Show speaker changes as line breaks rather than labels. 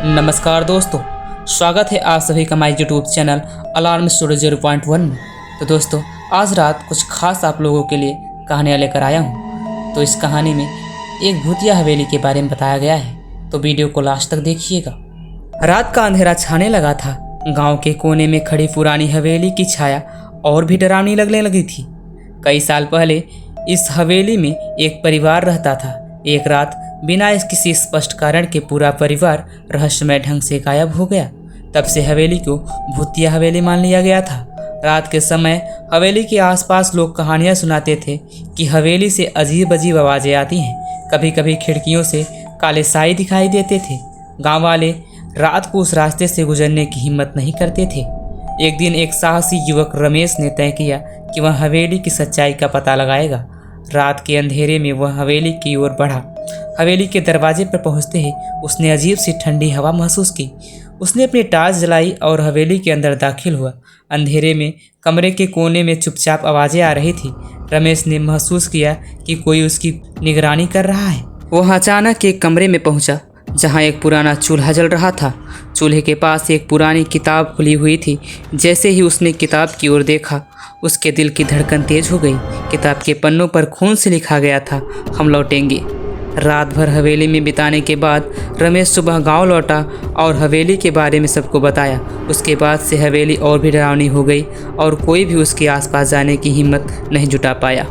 नमस्कार दोस्तों, स्वागत है आप सभी का हमारे यूट्यूब चैनल अलार्म स्टूडियो 0.1 में। तो दोस्तों, आज रात कुछ खास आप लोगों के लिए कहानियाँ लेकर आया हूँ। तो इस कहानी में एक भूतिया हवेली के बारे में बताया गया है, तो वीडियो को लास्ट तक देखिएगा। रात का अंधेरा छाने लगा था। गांव के कोने में खड़ी पुरानी हवेली की छाया और भी डरावनी लगने लगी थी। कई साल पहले इस हवेली में एक परिवार रहता था। एक रात बिना किसी स्पष्ट कारण के पूरा परिवार रहस्यमय ढंग से गायब हो गया। तब से हवेली को भूतिया हवेली मान लिया गया था। रात के समय हवेली के आसपास लोग कहानियां सुनाते थे कि हवेली से अजीब अजीब आवाज़ें आती हैं। कभी कभी खिड़कियों से काले साए दिखाई देते थे। गांव वाले रात को उस रास्ते से गुजरने की हिम्मत नहीं करते थे। एक दिन एक साहसी युवक रमेश ने तय किया कि वह हवेली की सच्चाई का पता लगाएगा। रात के अंधेरे में वह हवेली की ओर बढ़ा। हवेली के दरवाजे पर पहुंचते ही उसने अजीब सी ठंडी हवा महसूस की। उसने अपनी टार्च जलाई और हवेली के अंदर दाखिल हुआ। अंधेरे में कमरे के कोने में चुपचाप आवाज़ें आ रही थी। रमेश ने महसूस किया कि कोई उसकी निगरानी कर रहा है। वह अचानक एक कमरे में पहुंचा जहां एक पुराना चूल्हा जल रहा था। चूल्हे के पास एक पुरानी किताब खुली हुई थी। जैसे ही उसने किताब की ओर देखा, उसके दिल की धड़कन तेज हो गई। किताब के पन्नों पर खून से लिखा गया था, हम लौटेंगे। रात भर हवेली में बिताने के बाद रमेश सुबह गांव लौटा और हवेली के बारे में सबको बताया। उसके बाद से हवेली और भी डरावनी हो गई और कोई भी उसके आसपास जाने की हिम्मत नहीं जुटा पाया।